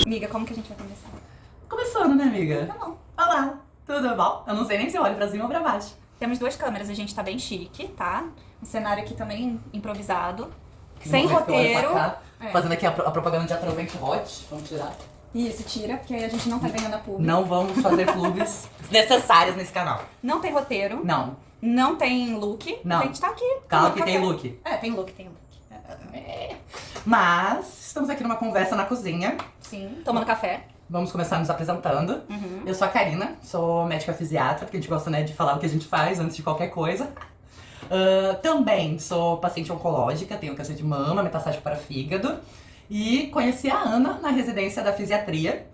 Amiga, como que a gente vai começar? Começando, né, amiga? Tá bom. Olá, tudo bom? Eu não sei nem se eu olho pra cima ou pra baixo. Temos duas câmeras, a gente tá bem chique, tá? Um cenário aqui também improvisado. Que Sem momento que eu olho pra roteiro. cá, É. Fazendo aqui a propaganda de Atrovente Hot. Vamos tirar. Isso, tira, porque aí a gente não tá ganhando a público. Não vamos fazer clubes necessários nesse canal. Não tem roteiro, Não. não tem look. Não. A gente tá aqui. Calma tomando que tem café. look. É, tem look. Mas estamos aqui numa conversa na cozinha. Sim, tomando café. Vamos começar nos apresentando. Uhum. Eu sou a Karina, sou médica fisiatra, porque a gente gosta, né, de falar o que a gente faz antes de qualquer coisa. Também sou paciente oncológica, tenho câncer de mama, metastático para fígado. E conheci a Ana na residência da fisiatria.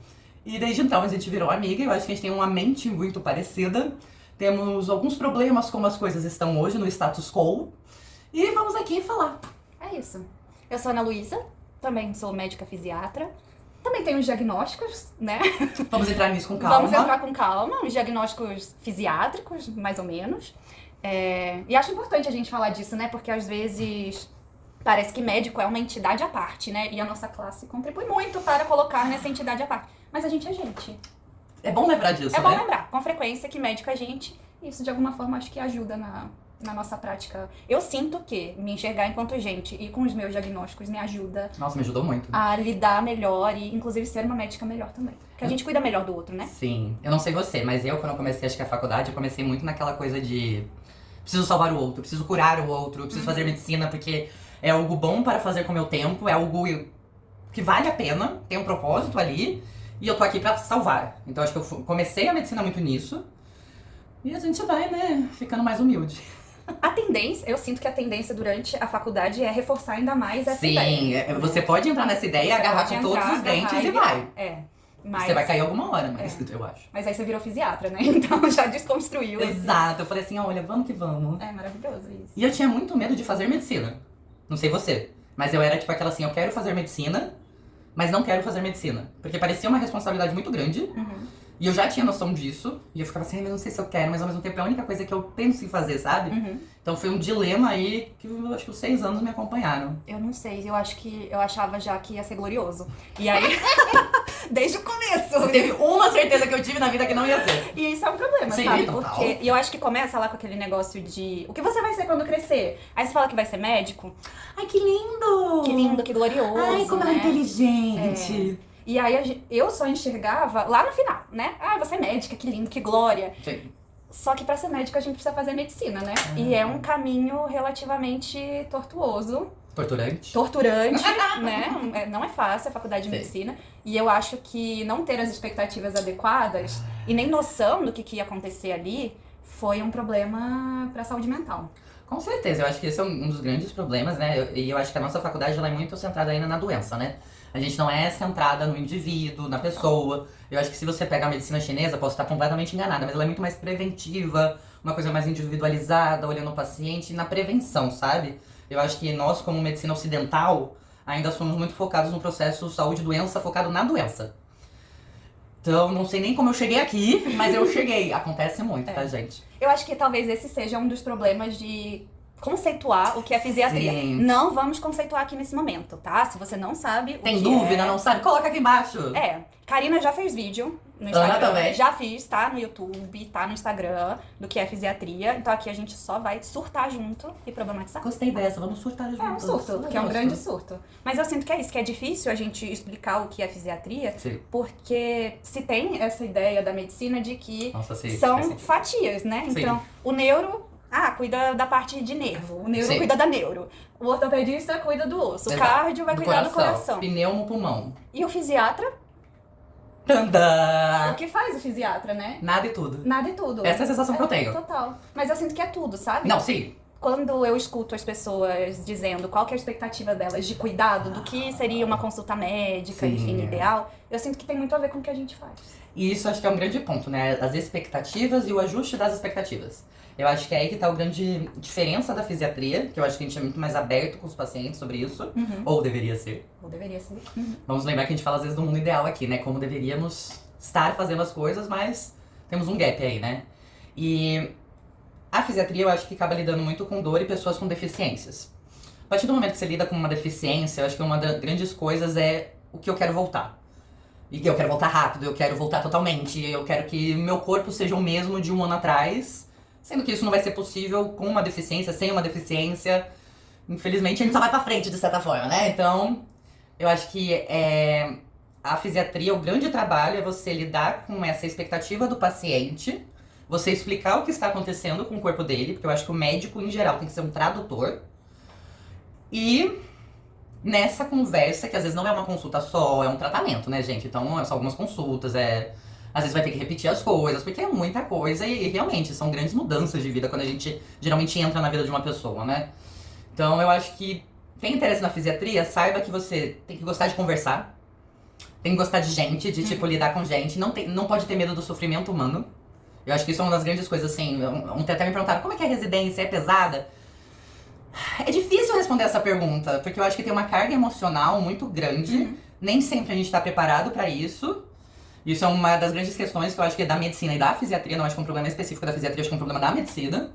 E desde então a gente virou amiga, eu acho que a gente tem uma mente muito parecida. Temos alguns problemas como as coisas estão hoje no status quo. E vamos aqui falar. É isso. Eu sou a Ana Luísa, também sou médica fisiatra. Também tenho os diagnósticos, né? Vamos entrar nisso com calma. Vamos entrar com calma, os diagnósticos fisiátricos, mais ou menos. E acho importante a gente falar disso, né? Porque às vezes parece que médico é uma entidade à parte, né? E a nossa classe contribui muito para colocar nessa entidade à parte. Mas a gente é gente. É bom lembrar disso, É bom né? lembrar, com frequência, que médico é gente. E isso, de alguma forma, acho que ajuda na nossa prática. Eu sinto que me enxergar enquanto gente e com os meus diagnósticos me ajuda Nossa, me ajudou muito. a lidar melhor e, inclusive, ser uma médica melhor também. Porque a gente cuida melhor do outro, né? Sim, eu não sei você, mas eu, quando eu comecei, acho que a faculdade, eu comecei muito naquela coisa de preciso salvar o outro, preciso curar o outro, preciso fazer medicina porque é algo bom para fazer com o meu tempo, é algo que vale a pena, tem um propósito ali, e eu tô aqui pra salvar. Então acho que eu comecei a medicina muito nisso, e a gente vai, né, ficando mais humilde. A tendência, eu sinto que a tendência durante a faculdade é reforçar ainda mais essa ideia. Sim, você pode entrar nessa ideia, Você agarrar pode com todos entrar, os dentes agarrar e vai. Mas, Você vai cair alguma hora, mas eu acho. mas aí você virou fisiatra, né? Então já desconstruiu. Exato, eu falei assim, olha, vamos que vamos. É maravilhoso isso. E eu tinha muito medo de fazer medicina. Não sei você. Mas eu era tipo aquela assim, eu quero fazer medicina, mas não quero fazer medicina. Porque parecia uma responsabilidade muito grande. Uhum. E eu já tinha noção disso. E eu ficava assim, mas não sei se eu quero. Mas ao mesmo tempo é a única coisa que eu penso em fazer, sabe? Uhum. Então foi um dilema aí que eu acho que os 6 anos me acompanharam. Eu não sei, eu acho que eu achava já que ia ser glorioso. E aí, desde o começo. Teve uma certeza que eu tive na vida que não ia ser. E isso é um problema, Sim, sabe? total. Porque e eu acho que começa lá com aquele negócio de o que você vai ser quando crescer? Aí você fala que vai ser médico. Ai, que lindo! Que lindo, que glorioso. Ai, como ela é né? inteligente. E aí eu só enxergava lá no final, né? Ah, você é médica, que lindo, que glória. Sim. Só que pra ser médico a gente precisa fazer medicina, né? E é um caminho relativamente tortuoso, Torturante. torturante, né? Não é fácil a faculdade de Sim. medicina. E eu acho que não ter as expectativas adequadas e nem noção do que ia acontecer ali foi um problema pra saúde mental. Com certeza, eu acho que esse é um dos grandes problemas, né? E eu acho que a nossa faculdade ela é muito centrada ainda na doença, né? A gente não é centrada no indivíduo, na pessoa. Eu acho que se você pegar a medicina chinesa, posso estar completamente enganada, mas ela é muito mais preventiva, uma coisa mais individualizada, olhando o paciente na prevenção, sabe? Eu acho que nós, como medicina ocidental, ainda somos muito focados no processo saúde-doença, focado na doença. Então, não sei nem como eu cheguei aqui, mas eu cheguei. Acontece muito, tá, gente? Eu acho que talvez esse seja um dos problemas de conceituar o que é fisiatria. Sim. Não vamos conceituar aqui nesse momento, tá? Se você não sabe Tem o que dúvida, não sabe? Coloca aqui embaixo. Karina já fez vídeo no Instagram. Ana também. Já fiz, tá? No YouTube, tá no Instagram, do que é fisiatria. Então aqui a gente só vai surtar junto e problematizar. Gostei dessa, vamos surtar juntos. É um surto, que é um grande surto. Mas eu sinto que é isso, que é difícil a gente explicar o que é fisiatria, Sim. porque se tem essa ideia da medicina de que Nossa, sim. são fatias, né? Sim. Então, o neuro, cuida da parte de nervo. O neuro Sim. cuida da neuro. O ortopedista cuida do osso. Exato. O cardio vai cuidar do coração. Pneumo, pulmão. E o fisiatra, o Tandã! que faz o fisiatra, né? Nada e tudo. Nada e tudo. Essa é a sensação que eu tenho. Total. Mas eu sinto que é tudo, sabe? Não, sim. Quando eu escuto as pessoas dizendo qual que é a expectativa delas de cuidado, do que seria uma consulta médica, Sim. enfim, ideal, eu sinto que tem muito a ver com o que a gente faz. E isso acho que é um grande ponto, né? As expectativas e o ajuste das expectativas. Eu acho que é aí que tá a grande diferença da fisiatria, que eu acho que a gente é muito mais aberto com os pacientes sobre isso, ou deveria ser. Ou deveria ser. Vamos lembrar que a gente fala às vezes do mundo ideal aqui, né? Como deveríamos estar fazendo as coisas, mas temos um gap aí, né? E fisiatria eu acho que acaba lidando muito com dor e pessoas com deficiências. A partir do momento que você lida com uma deficiência, eu acho que uma das grandes coisas é o que eu quero voltar. E que eu quero voltar rápido, eu quero voltar totalmente, eu quero que meu corpo seja o mesmo de um ano atrás, sendo que isso não vai ser possível com uma deficiência, sem uma deficiência. Infelizmente, a gente só vai pra frente, de certa forma, né? Então, eu acho que a fisiatria, o grande trabalho é você lidar com essa expectativa do paciente, você explicar o que está acontecendo com o corpo dele, porque eu acho que o médico, em geral, tem que ser um tradutor. E nessa conversa, que às vezes não é uma consulta só, é um tratamento, né, gente? Então, são algumas consultas, às vezes vai ter que repetir as coisas, porque é muita coisa e realmente são grandes mudanças de vida quando a gente geralmente entra na vida de uma pessoa, né? Então, eu acho que tem interesse na fisiatria, saiba que você tem que gostar de conversar, tem que gostar de gente, de, tipo, lidar com gente, não pode ter medo do sofrimento humano. Eu acho que isso é uma das grandes coisas, assim, até me perguntaram, como é que é a residência? É pesada? É difícil responder essa pergunta, porque eu acho que tem uma carga emocional muito grande. Nem sempre a gente tá preparado pra isso. Isso é uma das grandes questões que eu acho que é da medicina e da fisiatria. Não acho que é um problema específico da fisiatria, acho que é um problema da medicina.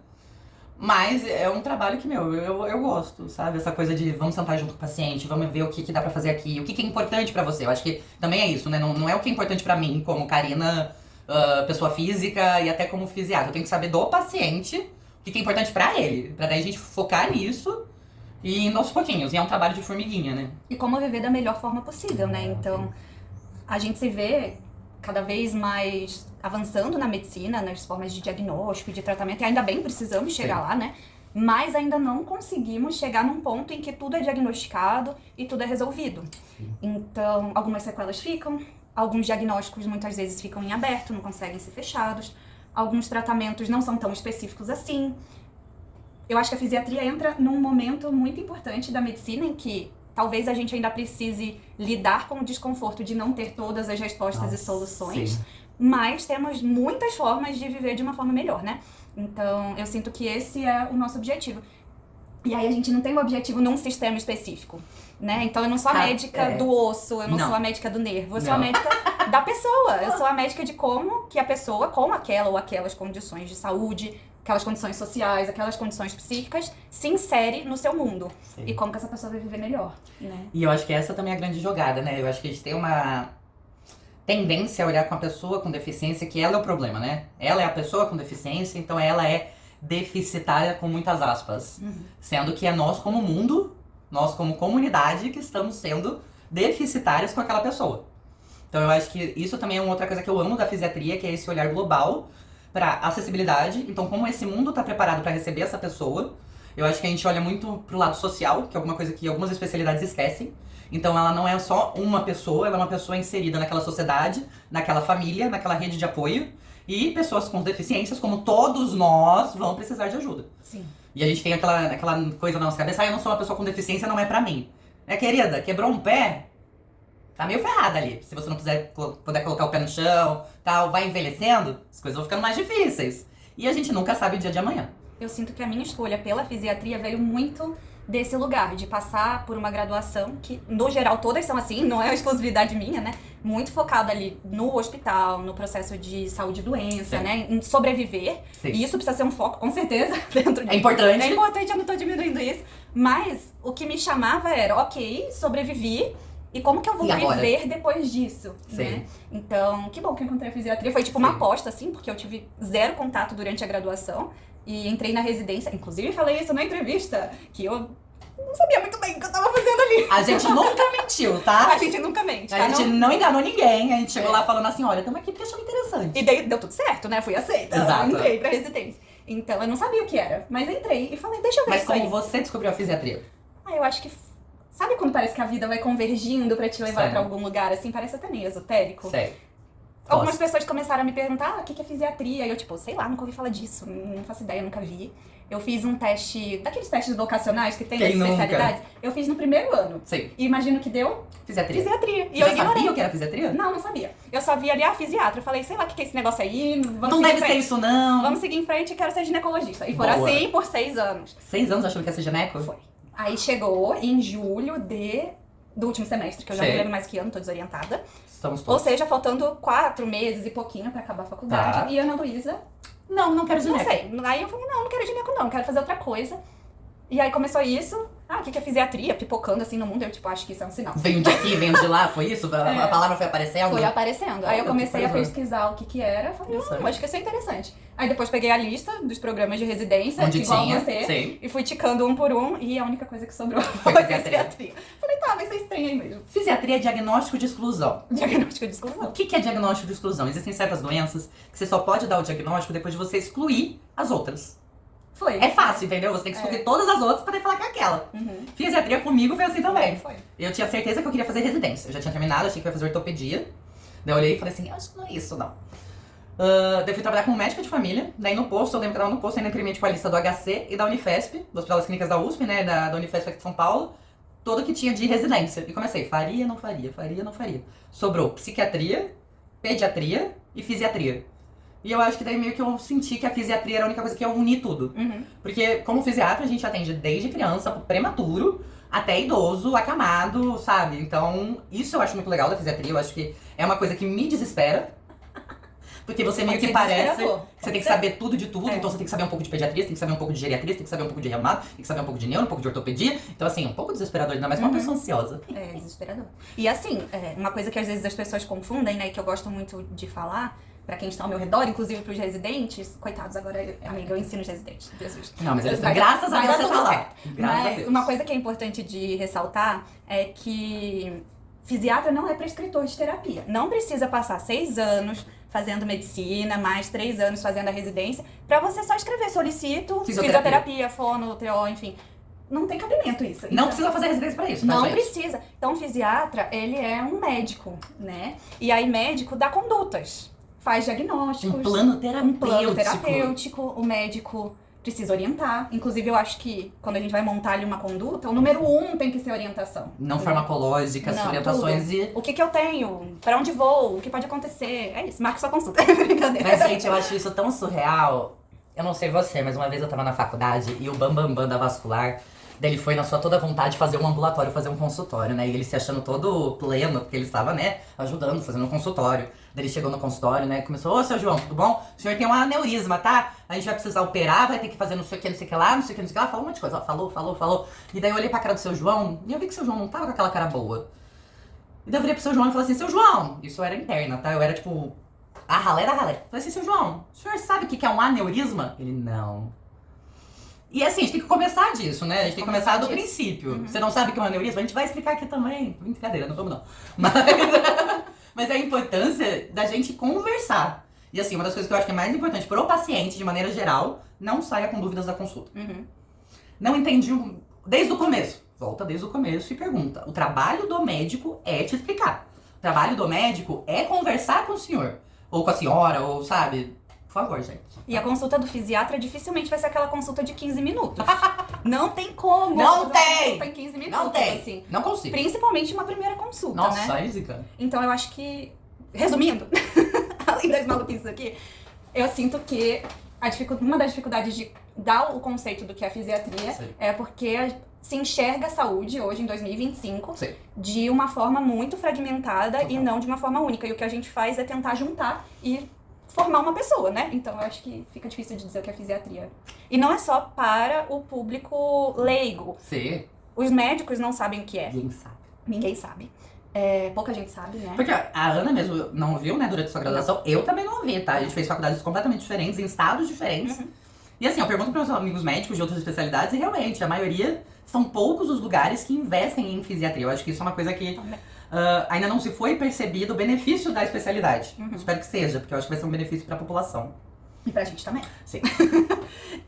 Mas é um trabalho que, eu gosto, sabe? Essa coisa de vamos sentar junto com o paciente, vamos ver o que dá pra fazer aqui, o que é importante pra você. Eu acho que também é isso, né? Não é o que é importante pra mim, como Karina, pessoa física e até como fisiatra. Eu tenho que saber do paciente o que é importante pra ele, pra daí a gente focar nisso e indo aos pouquinhos. E é um trabalho de formiguinha, né? E como viver da melhor forma possível, né? Então, a gente se vê cada vez mais avançando na medicina, nas formas de diagnóstico e de tratamento, e ainda bem precisamos chegar lá, né? Mas ainda não conseguimos chegar num ponto em que tudo é diagnosticado e tudo é resolvido. Então, algumas sequelas ficam, alguns diagnósticos muitas vezes ficam em aberto, não conseguem ser fechados, alguns tratamentos não são tão específicos assim. Eu acho que a fisiatria entra num momento muito importante da medicina em que talvez a gente ainda precise lidar com o desconforto de não ter todas as respostas e soluções, mas temos muitas formas de viver de uma forma melhor, né? Então, eu sinto que esse é o nosso objetivo. E aí a gente não tem um objetivo num sistema específico, né? Então eu não sou a médica do osso, eu não sou a médica do nervo, eu sou a médica da pessoa. Eu sou a médica de como que a pessoa, com aquela ou aquelas condições de saúde, aquelas condições sociais, aquelas condições psíquicas, se insere no seu mundo. Sim. E como que essa pessoa vai viver melhor, né? E eu acho que essa também é a grande jogada, né? Eu acho que a gente tem uma tendência a olhar com a pessoa com deficiência, que ela é o problema, né? Ela é a pessoa com deficiência, então ela é deficitária com muitas aspas. Sendo que é nós como mundo, nós como comunidade, que estamos sendo deficitários com aquela pessoa. Então eu acho que isso também é uma outra coisa que eu amo da fisiatria, que é esse olhar global para acessibilidade. Então, como esse mundo está preparado para receber essa pessoa, eu acho que a gente olha muito pro lado social, que é alguma coisa que algumas especialidades esquecem. Então, ela não é só uma pessoa, ela é uma pessoa inserida naquela sociedade, naquela família, naquela rede de apoio. E pessoas com deficiências, como todos nós, vão precisar de ajuda. Sim. E a gente tem aquela coisa na nossa cabeça, eu não sou uma pessoa com deficiência, não é pra mim. Querida, quebrou um pé, tá meio ferrada ali. Se você não puder colocar o pé no chão, tal, vai envelhecendo, as coisas vão ficando mais difíceis. E a gente nunca sabe o dia de amanhã. Eu sinto que a minha escolha pela fisiatria veio muito desse lugar, de passar por uma graduação que, no geral, todas são assim, não é uma exclusividade minha, né? Muito focada ali no hospital, no processo de saúde e doença, né? Em sobreviver. Sim. E isso precisa ser um foco, com certeza, dentro de... É importante. É importante, eu não tô diminuindo isso. Mas o que me chamava era, ok, sobrevivi, e como que eu vou viver depois disso, né? Então, que bom que eu encontrei a fisiatria. Foi tipo uma aposta, assim, porque eu tive zero contato durante a graduação. E entrei na residência, inclusive falei isso na entrevista, que eu não sabia muito bem o que eu tava fazendo ali. A gente nunca mentiu, tá? A gente nunca mente, tá? A gente não enganou ninguém, a gente chegou lá falando assim, olha, estamos aqui porque achamos interessante. E deu tudo certo, né? Fui aceita. Exato. Entrei pra residência. Então, eu não sabia o que era, mas entrei e falei, deixa eu ver isso aí. Mas como você descobriu a fisiatria? Eu acho que... Sabe quando parece que a vida vai convergindo pra te levar pra algum lugar, assim? Parece até meio esotérico. Sei. Algumas pessoas começaram a me perguntar, o que é fisiatria? E eu, tipo, sei lá, nunca ouvi falar disso, não faço ideia, nunca vi. Eu fiz um teste, daqueles testes vocacionais que tem nas especialidades. Eu fiz no primeiro ano. Sim. E imagino que deu? Fisiatria. E eu sabia o que era fisiatria? Não sabia. Eu só vi ali a fisiatra. Eu falei, sei lá o que é esse negócio aí. Não deve ser isso, não. Vamos seguir em frente, quero ser ginecologista. E foram assim por 6 anos. 6 anos achando que ia ser gineco? Foi. Aí chegou em julho do último semestre, que eu já Sei. não lembro mais que ano, tô desorientada. Estamos Ou todos. seja, faltando 4 meses e pouquinho pra acabar a faculdade. Tá. E a Ana Luísa, Não quero não gineco. sei. Aí eu falei, não quero gineco não, quero fazer outra coisa. E aí começou isso. O que é fisiatria? Pipocando assim no mundo. Eu, acho que isso é um sinal. Veio de aqui, veio de lá, foi isso? A palavra foi aparecendo? Foi aparecendo. Aí eu Olha, comecei que a coisa. pesquisar o que era. Falei, Interessante. acho que isso é interessante. Aí depois peguei a lista dos programas de residência, Onde igual tinha, você. sei. E fui ticando um por um. E a única coisa que sobrou Foi foi fisiatria. fisiatria. Falei, vai ser estranho aí mesmo. Fisiatria é diagnóstico de exclusão. Diagnóstico de O exclusão. que é diagnóstico de exclusão? Existem certas doenças que você só pode dar o diagnóstico depois de você excluir as outras. Foi. É fácil, entendeu? Você tem que excluir todas as outras pra poder falar que é aquela. Uhum. Fisiatria comigo foi assim também. Foi. Eu tinha certeza que eu queria fazer residência. Eu já tinha terminado, achei que eu ia fazer ortopedia. Daí eu olhei e falei assim, acho que não é isso, não. Daí eu fui trabalhar como médica de família. Daí no posto, eu lembro que eu tava no posto, ainda imprimi tipo a lista do HC e da Unifesp, do Hospital das Clínicas da USP, né, da Unifesp aqui de São Paulo. Todo que tinha de residência. E comecei, faria, não faria, faria, não faria. Sobrou psiquiatria, pediatria e fisiatria. E eu acho que daí meio que eu senti que a fisiatria era a única coisa que ia unir tudo. Uhum. Porque como fisiatra a gente atende desde criança, prematuro, até idoso, acamado, sabe? Então isso eu acho muito legal da fisiatria, eu acho que é uma coisa que me desespera. Porque você meio Pode que ser parece desesperador. que você tem que saber tudo de tudo, É. então você tem que saber um pouco de pediatria, você tem que saber um pouco de geriatria, você tem que saber um pouco de reumato, tem que saber um pouco de neuro, um pouco de ortopedia. Então assim, um pouco desesperador, ainda mais pra uma pessoa ansiosa. É desesperador. E assim, uma coisa que às vezes as pessoas confundem, né, e que eu gosto muito de falar, pra quem está ao meu redor, inclusive pros residentes, coitados, agora, amiga, eu ensino os residentes, Jesus. Não, mas eles, Vai- graças a vai Deus dar você tá tudo lá. certo. Graças a Mas Deus. uma coisa que é importante de ressaltar é que fisiatra não é prescritor de terapia. Não precisa passar 6 anos fazendo medicina, mais 3 anos fazendo a residência, pra você só escrever solicito, fisioterapia, fono, TO, enfim. Não tem cabimento isso. Não Então, precisa fazer residência pra isso, tá, não gente? precisa. Então, o fisiatra, ele é um médico, né? E aí, médico dá condutas, faz diagnósticos. Um plano terapêutico. Um plano terapêutico, o médico precisa orientar. Inclusive, eu acho que quando a gente vai montar ali uma conduta, o número 1 tem que ser orientação. Não farmacológicas, Não, orientações tudo. e... O que eu tenho? Pra onde vou? O que pode acontecer? É isso, marque sua consulta. Brincadeira. Mas, gente, eu acho isso tão surreal. Eu não sei você, mas uma vez eu tava na faculdade e o Bambambam da vascular, daí ele foi na sua toda vontade fazer um ambulatório, fazer um consultório, né? E ele se achando todo pleno, porque ele estava, né, ajudando, fazendo um consultório. Daí ele chegou no consultório, né, começou, ô, seu João, tudo bom? O senhor tem um aneurisma, tá? A gente vai precisar operar, vai ter que fazer não sei o que, não sei o que lá, não sei o que, não sei o que lá. Falou um monte de coisa, ó, falou. E daí eu olhei pra cara do seu João e eu vi que o seu João não tava com aquela cara boa. E daí eu virei pro seu João e falei assim, seu João, isso era interna, tá? Eu era tipo, a ralé da ralé. Falei assim, seu João, o senhor sabe o que é um aneurisma? Ele, não. E assim, a gente tem que começar disso, né? A gente tem que começar do disso. princípio. Você não sabe o que é um aneurisma? A gente vai explicar aqui também. Brincadeira, não vamos não. Mas é a importância da gente conversar. E assim, uma das coisas que eu acho que é mais importante pro paciente, de maneira geral, não saia com dúvidas da consulta. Uhum. Não entendi desde o começo. Volta desde o começo e pergunta. O trabalho do médico é te explicar. O trabalho do médico é conversar com o senhor. Ou com a senhora, ou sabe... Por favor, gente. E a consulta do fisiatra dificilmente vai ser aquela consulta de 15 minutos. Não tem como. Não fazer uma tem! consulta em 15 minutos, Não tem. assim. Não consigo. Principalmente uma primeira consulta, Nossa, né? Isica. Então eu acho que, resumindo, além das maluquices aqui, eu sinto que uma das dificuldades de dar o conceito do que é a fisiatria Sim. é porque se enxerga a saúde hoje, em 2025, Sim. de uma forma muito fragmentada e Total. não de uma forma única. E o que a gente faz é tentar juntar e formar uma pessoa, né? Então eu acho que fica difícil de dizer o que é fisiatria. E não é só para o público leigo. Sim. Os médicos não sabem o que é. Ninguém sabe. Ninguém sabe. Pouca gente sabe, né? Porque a Ana mesmo não viu, né, durante sua graduação. Eu também não vi, tá? A gente fez faculdades completamente diferentes, em estados diferentes. Uhum. E assim, eu pergunto para meus amigos médicos de outras especialidades e realmente, a maioria, são poucos os lugares que investem em fisiatria. Eu acho que isso é uma coisa que Também. ainda não se foi percebido o benefício da especialidade. Uhum. Espero que seja, porque eu acho que vai ser um benefício para a população. E pra gente também. Sim.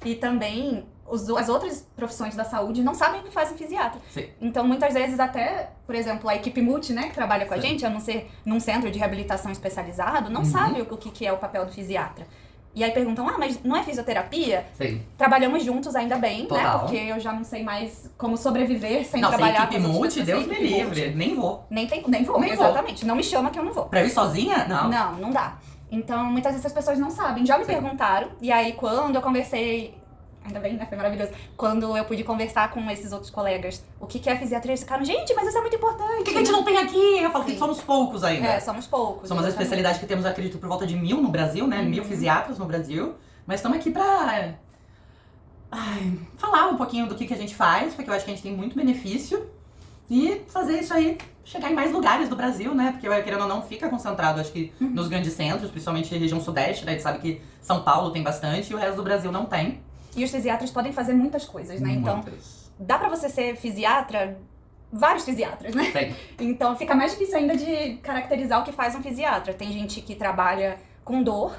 E também as outras profissões da saúde não sabem o que faz um fisiatra. Sim. Então, muitas vezes, até, por exemplo, a equipe multi, né, que trabalha com a Sim. gente, a não ser num centro de reabilitação especializado, não Uhum. sabe o que é o papel do fisiatra. E aí perguntam, mas não é fisioterapia? Sim. Trabalhamos juntos ainda bem, né? Total. Porque eu já não sei mais como sobreviver sem Nossa, trabalhar equipe com as outras multi, pessoas. Deus me Equipe livre. multi. Nem vou. Nem vou, Nem vou. exatamente. Não me chama que eu não vou. Pra eu ir sozinha? Não. Não dá. Então, muitas vezes as pessoas não sabem. Já me Sim. perguntaram, e aí quando eu conversei Ainda bem, né? Foi maravilhoso. Quando eu pude conversar com esses outros colegas, o que é a fisiatria, eles ficaram, gente, mas isso é muito importante. O que a gente não tem aqui? Eu falo Sim. que somos poucos ainda. É, somos poucos. Somos a exatamente. especialidade que temos, acredito, por volta de 1000 no Brasil, né? 1000 fisiatras no Brasil. Mas estamos aqui pra falar um pouquinho do que a gente faz, porque eu acho que a gente tem muito benefício. E fazer isso aí chegar em mais lugares do Brasil, né? Porque, querendo ou não, fica concentrado, acho que nos grandes centros, principalmente região sudeste, né? A gente sabe que São Paulo tem bastante e o resto do Brasil não tem. E os fisiatras podem fazer muitas coisas, né? Então, Muitas. dá pra você ser fisiatra, vários fisiatras, né? Tem. Então fica mais difícil ainda de caracterizar o que faz um fisiatra. Tem gente que trabalha com dor,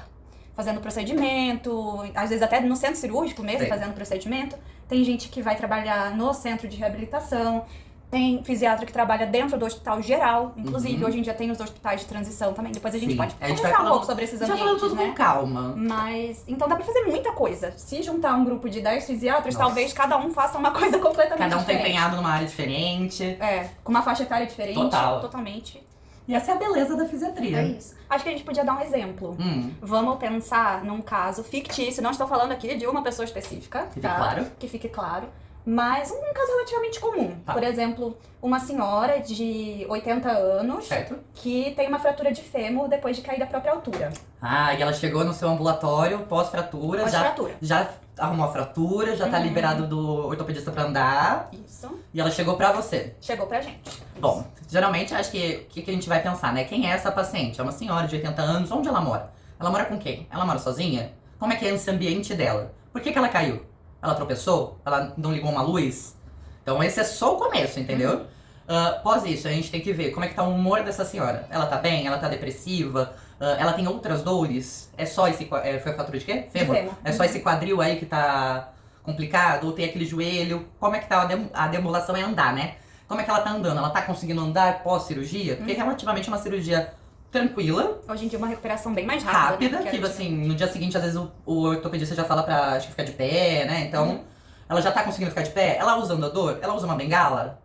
fazendo procedimento, às vezes até no centro cirúrgico mesmo, Sim. fazendo procedimento. Tem gente que vai trabalhar no centro de reabilitação. Tem fisiatra que trabalha dentro do hospital geral. Inclusive, hoje em dia tem os hospitais de transição também. Depois a gente Sim. pode A gente conversar vai um falando- pouco sobre esses Já falando ambientes, tudo né? com calma. Mas, então dá pra fazer muita coisa. Se juntar um grupo de 10 fisiatras, Nossa. talvez cada um faça uma coisa completamente Cada um tá diferente. empenhado numa área diferente. É, com uma faixa etária diferente. Total. Totalmente. E essa é a beleza da fisiatria. É isso. Acho que a gente podia dar um exemplo. Vamos pensar num caso fictício. Não estou falando aqui de uma pessoa específica. Que fique tá? claro. Que fique claro. Mas um caso relativamente comum. Tá. Por exemplo, uma senhora de 80 anos Certo? que tem uma fratura de fêmur depois de cair da própria altura. Ah, e ela chegou no seu ambulatório pós-fratura, Pós-fratura. já arrumou a fratura, já tá liberado do ortopedista pra andar. Isso. E ela chegou pra você. Chegou pra gente. Bom, geralmente acho que o que a gente vai pensar, né? Quem é essa paciente? É uma senhora de 80 anos, onde ela mora? Ela mora com quem? Ela mora sozinha? Como é que é esse ambiente dela? Por que ela caiu? Ela tropeçou? Ela não ligou uma luz? Então esse é só o começo, entendeu? Após isso, a gente tem que ver como é que tá o humor dessa senhora. Ela tá bem? Ela tá depressiva? Ela tem outras dores? É só esse... foi a fratura de quê? Fêmur? Fêmur. É só esse quadril aí que tá complicado? Ou tem aquele joelho? Como é que tá a deambulação é andar, né? Como é que ela tá andando? Ela tá conseguindo andar pós-cirurgia? Porque relativamente é uma cirurgia tranquila, Hoje em dia uma recuperação bem mais rápida. rápida, né? que era assim, no dia seguinte, às vezes, o ortopedista já fala pra acho que ficar de pé, né? Então, ela já tá conseguindo ficar de pé, ela usa andador, ela usa uma bengala.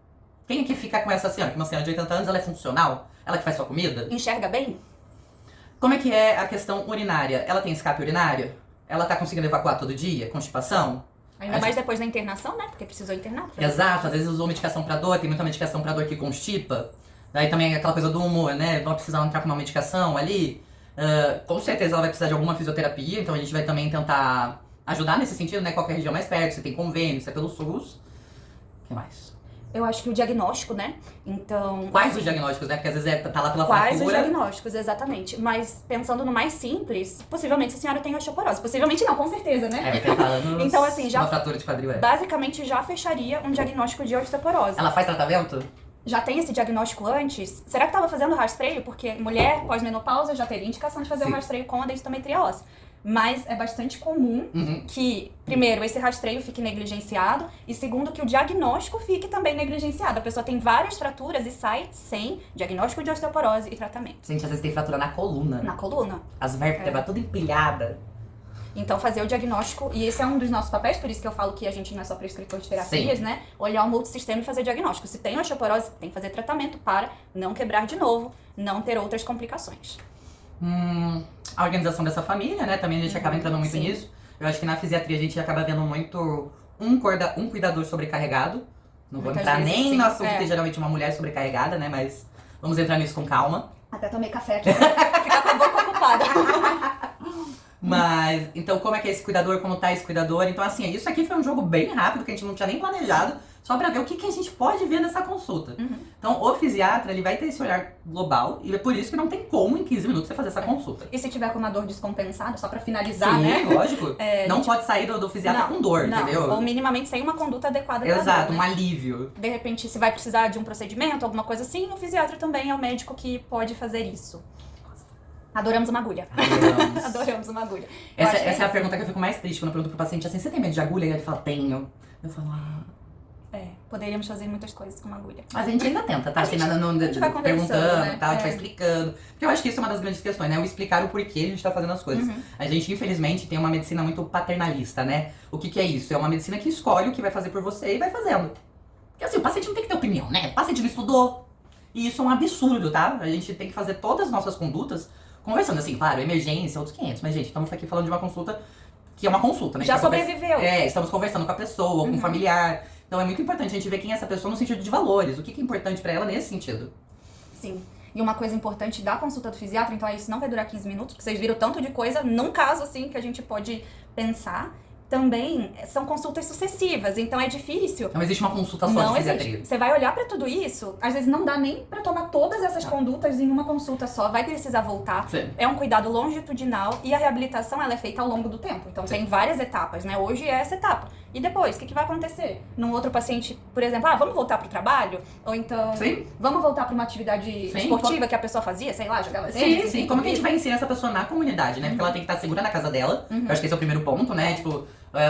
Quem é que fica com essa senhora? Que uma senhora de 80 anos, ela é funcional? Ela que faz sua comida? Enxerga bem? Como é que é a questão urinária? Ela tem escape urinário? Ela tá conseguindo evacuar todo dia? Constipação? Ainda mais depois da internação, né? Porque precisou internar. Exato, às vezes usou medicação pra dor, tem muita medicação pra dor que constipa. Daí também aquela coisa do humor, né? Vai precisar entrar com uma medicação ali. Com certeza ela vai precisar de alguma fisioterapia, então a gente vai também tentar ajudar nesse sentido, né? Qualquer região mais perto, se tem convênio, se é pelo SUS. O que mais? Eu acho que o diagnóstico, né? Então. Quais os diagnósticos, né? Porque às vezes tá lá pela Quais os fratura. diagnósticos, exatamente. Mas pensando no mais simples, possivelmente a senhora tem osteoporose. Possivelmente não, com certeza, né? É, vai tentar anos Então, assim, já- uma fratura de quadril, é. Basicamente já fecharia um diagnóstico de osteoporose. Ela faz tratamento? Já tem esse diagnóstico antes? Será que estava fazendo rastreio? Porque mulher pós-menopausa já teria indicação de fazer Sim. um rastreio com a densitometria óssea. Mas é bastante comum que, primeiro, esse rastreio fique negligenciado e, segundo, que o diagnóstico fique também negligenciado. A pessoa tem várias fraturas e sai sem diagnóstico de osteoporose e tratamento. Gente, às vezes tem fratura na coluna. Na coluna. As vértebras tudo empilhada. Então, fazer o diagnóstico, e esse é um dos nossos papéis, por isso que eu falo que a gente não é só prescritor de terapias, Sim. né? Olhar o multissistema e fazer diagnóstico. Se tem osteoporose, tem que fazer tratamento para não quebrar de novo, não ter outras complicações. A organização dessa família, né? Também a gente acaba entrando muito sim. nisso. Eu acho que na fisiatria a gente acaba vendo muito um cuidador sobrecarregado. Não vou Muitas entrar vezes, nem sim. no assunto É. que geralmente uma mulher sobrecarregada, né? Mas vamos entrar nisso com calma. Até tomei café aqui, ficar com a boca ocupada. Mas, então, como é que é esse cuidador, como tá esse cuidador? Então, assim, isso aqui foi um jogo bem rápido, que a gente não tinha nem planejado, só pra ver o que a gente pode ver nessa consulta. Então, o fisiatra, ele vai ter esse olhar global, e é por isso que não tem como, em 15 minutos, você fazer essa consulta. E se tiver com uma dor descompensada, só pra finalizar, Sim, né? lógico. Não pode sair do fisiatra Não, com dor, não. entendeu? Ou minimamente sem uma conduta adequada pra Exato, dor, um né? alívio. De repente, se vai precisar de um procedimento, alguma coisa assim, o fisiatra também é o médico que pode fazer isso. Adoramos uma agulha. Adoramos. Adoramos uma agulha. Eu Essa acho que é a pergunta que eu fico mais triste quando eu pergunto pro paciente assim, você tem medo de agulha? E ele fala, tenho. Eu falo, poderíamos fazer muitas coisas com uma agulha. Mas a gente ainda tenta, tá? A Assim, gente- não, a gente vai conversando, perguntando né? e tal, a gente É. vai explicando. Porque eu acho que isso é uma das grandes questões, né? O explicar o porquê a gente tá fazendo as coisas. A gente, infelizmente, tem uma medicina muito paternalista, né? O que é isso? É uma medicina que escolhe o que vai fazer por você e vai fazendo. Porque assim, o paciente não tem que ter opinião, né? O paciente não estudou. E isso é um absurdo, tá? A gente tem que fazer todas as nossas condutas conversando, assim, claro, emergência, outros 500. Mas, gente, estamos aqui falando de uma consulta que é uma consulta, né? Já Tá sobreviveu. Estamos conversando com a pessoa, com o familiar. Então é muito importante a gente ver quem é essa pessoa no sentido de valores. O que é importante pra ela nesse sentido. Sim. E uma coisa importante da consulta do fisiatra, então isso não vai durar 15 minutos, porque vocês viram tanto de coisa, num caso assim, que a gente pode pensar. Também são consultas sucessivas, então é difícil. Não existe uma consulta só Não de fisiatria. existe. Você vai olhar pra tudo isso, às vezes não dá nem pra tomar todas essas condutas em uma consulta só, vai precisar voltar. Sim. É um cuidado longitudinal e a reabilitação ela é feita ao longo do tempo. Então tem várias etapas, né? Hoje é essa etapa. E depois, o que vai acontecer? Num outro paciente, por exemplo, vamos voltar pro trabalho? Ou então, vamos voltar pra uma atividade esportiva que a pessoa fazia, sei lá, jogava tênis? Sim. Como que a gente vai ensinar essa pessoa na comunidade, né? Porque ela tem que estar segura na casa dela. Eu acho que esse é o primeiro ponto, né? Tipo,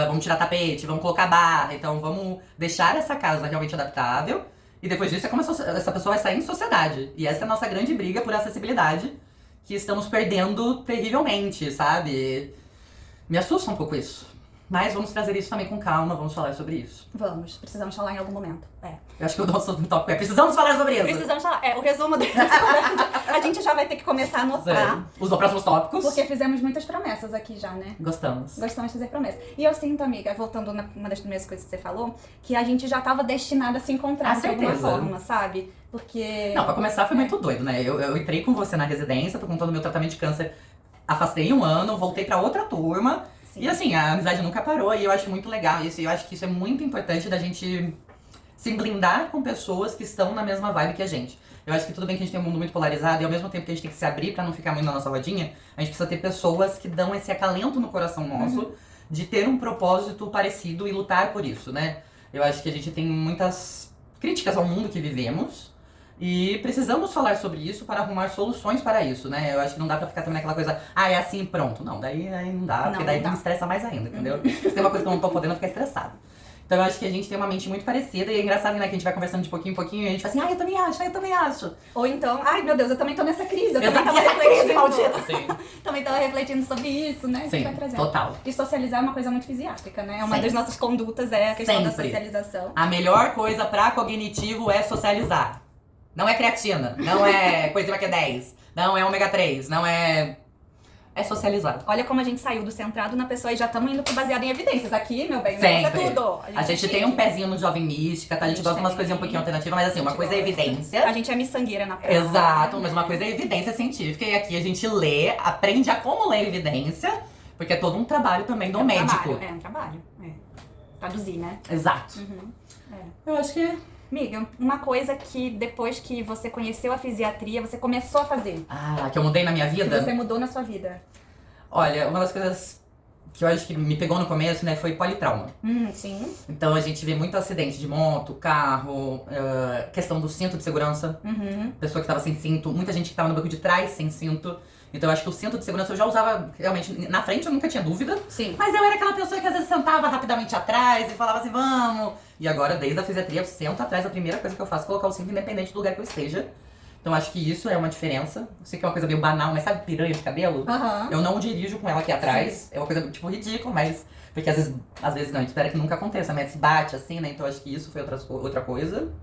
vamos tirar tapete, vamos colocar barra. Então vamos deixar essa casa realmente adaptável. E depois disso é como essa pessoa vai sair em sociedade. E essa é a nossa grande briga por acessibilidade, que estamos perdendo terrivelmente, sabe? Me assusta um pouco isso. Mas vamos trazer isso também com calma, vamos falar sobre isso. Precisamos falar em algum momento. Eu acho que o nosso tópico é precisamos falar sobre isso. Precisamos falar. O resumo dessa conversa, a gente já vai ter que começar a anotar. Os próximos tópicos. Porque fizemos muitas promessas aqui já, né? Gostamos de fazer promessas. E eu sinto, amiga, voltando numa das primeiras coisas que você falou, que a gente já tava destinada a se encontrar de alguma forma, sabe? Porque... Não, pra começar foi muito doido, né? Eu entrei com você na residência, por conta do meu tratamento de câncer, afastei 1 ano, voltei pra outra turma. Sim. E assim, a amizade nunca parou e eu acho muito legal isso. E eu acho que isso é muito importante da gente se blindar com pessoas que estão na mesma vibe que a gente. Eu acho que tudo bem que a gente tem um mundo muito polarizado e ao mesmo tempo que a gente tem que se abrir pra não ficar muito na nossa rodinha, a gente precisa ter pessoas que dão esse acalento no coração nosso de ter um propósito parecido e lutar por isso, né? Eu acho que a gente tem muitas críticas ao mundo que vivemos e precisamos falar sobre isso para arrumar soluções para isso, né? Eu acho que não dá pra ficar também naquela coisa, é assim, pronto. Não, daí não dá, porque daí me estressa mais ainda, entendeu? Se tem uma coisa que eu não tô podendo, eu ficar estressado. Então eu acho que a gente tem uma mente muito parecida e é engraçado, né, que a gente vai conversando de pouquinho em pouquinho e a gente fala assim, eu também acho. Ou então, meu Deus, eu também tô nessa crise, eu também tava refletindo. Maldita. Sim. Também tava refletindo sobre isso, né? Sim, vai trazendo. Total. E socializar é uma coisa muito fisiátrica, né? Uma das nossas condutas é a questão da socialização. A melhor coisa pra cognitivo é socializar. Não é creatina, não é coenzima Q10, não é ômega 3, não é... É socializar. Olha como a gente saiu do centrado na pessoa e já estamos indo pro baseado em evidências. Aqui, meu bem, sempre. É tudo. A gente tem um pezinho no Jovem Mística, tá? A gente gosta de umas coisinhas um pouquinho alternativas, mas assim, uma coisa é evidência. A gente é miçangueira na praia. Exato, mas uma coisa é evidência científica e aqui a gente lê, aprende a como ler evidência, porque é todo um trabalho também do médico. É um trabalho. Traduzir, né? Exato. Eu acho que... Amiga, uma coisa que depois que você conheceu a fisiatria, você começou a fazer. Que eu mudei na minha vida? Que você mudou na sua vida. Olha, uma das coisas que eu acho que me pegou no começo, né, foi politrauma. Sim. Então a gente vê muito acidente de moto, carro, questão do cinto de segurança. Pessoa que tava sem cinto, muita gente que tava no banco de trás sem cinto. Então eu acho que o cinto de segurança eu já usava realmente na frente, eu nunca tinha dúvida. Sim. Mas eu era aquela pessoa que às vezes sentava rapidamente atrás e falava assim, vamos. E agora, desde a fisiatria, eu sento atrás, a primeira coisa que eu faço é colocar o cinto independente do lugar que eu esteja. Então acho que isso é uma diferença. Eu sei que é uma coisa meio banal, mas sabe piranha de cabelo? Eu não dirijo com ela aqui atrás. Sim. É uma coisa tipo ridícula, mas... Porque às vezes não, a gente espera que nunca aconteça, mas se bate assim, né? Então acho que isso foi outra coisa.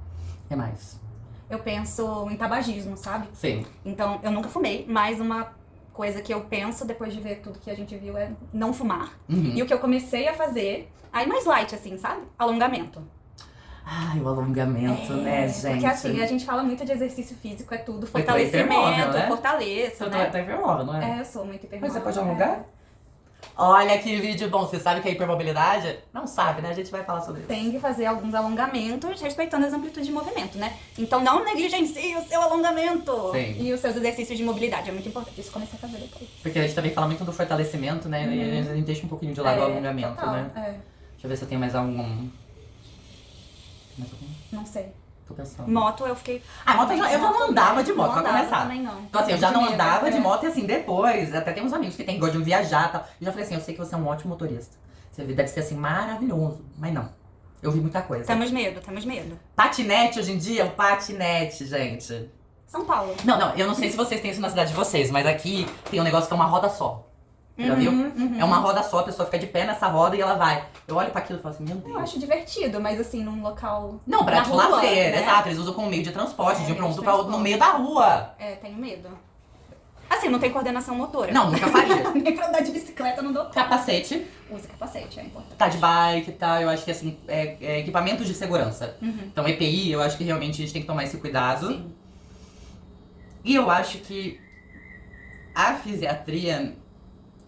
E mais? Eu penso em tabagismo, sabe? Sim. Então, eu nunca fumei, mas uma coisa que eu penso depois de ver tudo que a gente viu é não fumar. E o que eu comecei a fazer, aí mais light assim, sabe? Alongamento. Ai, o alongamento, né, gente? Porque assim, a gente fala muito de exercício físico, é tudo fortalecimento, né? Fortaleça, Você né? tá hipermóvel, não é? Eu sou muito hipermóvel. Mas você pode alongar? Olha que vídeo bom, você sabe que é hipermobilidade? Não sabe, né? A gente vai falar sobre isso. Tem que fazer alguns alongamentos respeitando as amplitudes de movimento, né? Então não negligencie o seu alongamento. Sim. E os seus exercícios de mobilidade, é muito importante. Isso comecei a fazer depois. Porque a gente também fala muito do fortalecimento, né? E a gente deixa um pouquinho de lado o alongamento, total, né? Deixa eu ver se eu tenho mais algum... Não sei. Tô pensando. Moto, eu fiquei... moto eu já não andava de moto, pra começar. Também não. Então assim, eu já não andava de moto e assim, depois, até tem uns amigos que gostam de viajar e tal. E já falei assim, eu sei que você é um ótimo motorista. Você deve ser assim, maravilhoso. Mas não. Eu vi muita coisa. Temos medo. Patinete hoje em dia, o patinete, gente. São Paulo. Não, eu não sei se vocês têm isso na cidade de vocês, mas aqui tem um negócio que é uma roda só. Já viu? É uma roda só, a pessoa fica de pé nessa roda e ela vai. Eu olho pra aquilo e falo assim, meu Deus. Eu acho divertido, mas assim, num local... Não, pra na te rua, lazer, né? exato. Eles usam como meio de transporte, de um pra outro, transporte. no meio da rua. Tenho medo. Assim, não tem coordenação motora. Não, nunca faria. Nem pra andar de bicicleta não dou. Capacete, Use capacete, é importante. tá de bike e tal, eu acho que assim, é equipamentos de segurança. Então EPI, eu acho que realmente a gente tem que tomar esse cuidado. Sim. E eu acho que a fisiatria,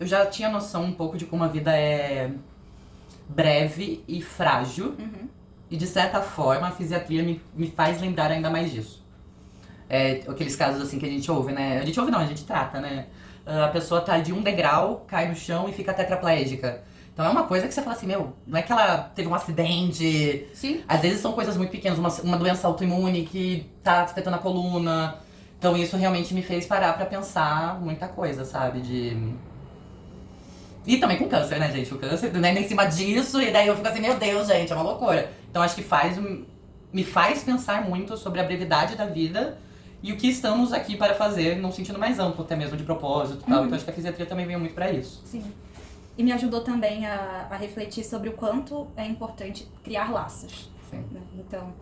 eu já tinha noção um pouco de como a vida é breve e frágil. E de certa forma a fisiatria me faz lembrar ainda mais disso. Aqueles casos assim que a gente ouve, né? A gente ouve não, a gente trata, né? A pessoa tá de um degrau, cai no chão e fica tetraplégica. Então é uma coisa que você fala assim, meu, não é que ela teve um acidente. Sim. Às vezes são coisas muito pequenas, uma doença autoimune que tá afetando a coluna. Então isso realmente me fez parar pra pensar muita coisa, sabe? E também com câncer, né, gente? O câncer, né, em cima disso, e daí eu fico assim, meu Deus, gente, é uma loucura. Então acho que me faz pensar muito sobre a brevidade da vida e o que estamos aqui para fazer num sentido mais amplo, até mesmo de propósito e tal. Então acho que a fisiatria também veio muito pra isso. Sim. E me ajudou também a refletir sobre o quanto é importante criar laços. Sim. Né? Então,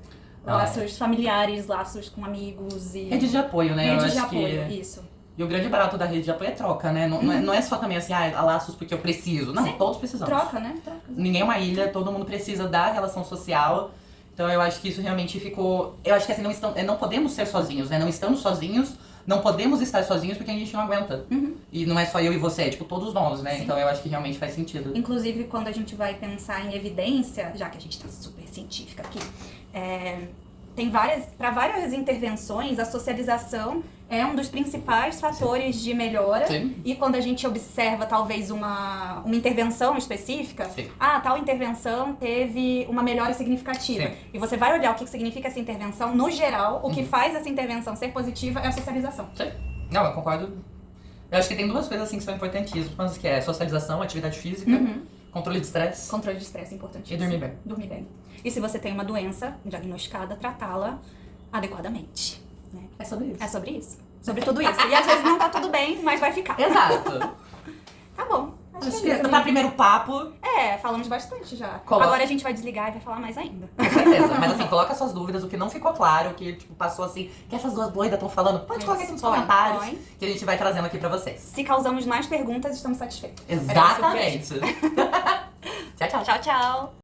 laços familiares, laços com amigos e... Rede de apoio, né? Rede eu de acho apoio, que... isso. E o grande barato da rede de apoio é troca, né? Não é só também assim, há laços porque eu preciso. Não, Sim. todos precisamos. Troca, né? Troca. Ninguém é uma ilha, todo mundo precisa da relação social. Então eu acho que isso realmente ficou... Eu acho que assim, não podemos ser sozinhos, né? Não estamos sozinhos, não podemos estar sozinhos porque a gente não aguenta. E não é só eu e você, é tipo todos nós, né? Sim. Então eu acho que realmente faz sentido. Inclusive, quando a gente vai pensar em evidência, já que a gente tá super científica aqui, tem para várias intervenções, a socialização é um dos principais fatores de melhora. Sim. E quando a gente observa talvez uma intervenção específica, Sim. tal intervenção teve uma melhora significativa. Sim. E você vai olhar o que significa essa intervenção, no geral, o que faz essa intervenção ser positiva é a socialização. Sim. Não, eu concordo. Eu acho que tem duas coisas assim que são importantíssimas, que é socialização, atividade física, controle de estresse. Controle de estresse é importantíssimo. E dormir bem. Dormir bem. E se você tem uma doença diagnosticada, tratá-la adequadamente. Né? É sobre isso. É sobre isso. Sobre tudo isso. E às vezes não tá tudo bem, mas vai ficar. Exato. Tá bom. Acho que pra primeiro papo, Falamos bastante já. Coloca. Agora a gente vai desligar e vai falar mais ainda. com certeza. Mas assim, coloca suas dúvidas, o que não ficou claro, o que tipo, passou assim, que essas duas doidas estão falando, pode colocar aqui nos comentários, põe. que a gente vai trazendo aqui pra vocês. Se causamos mais perguntas, estamos satisfeitos. Exatamente. Tchau, tchau. Tchau, tchau.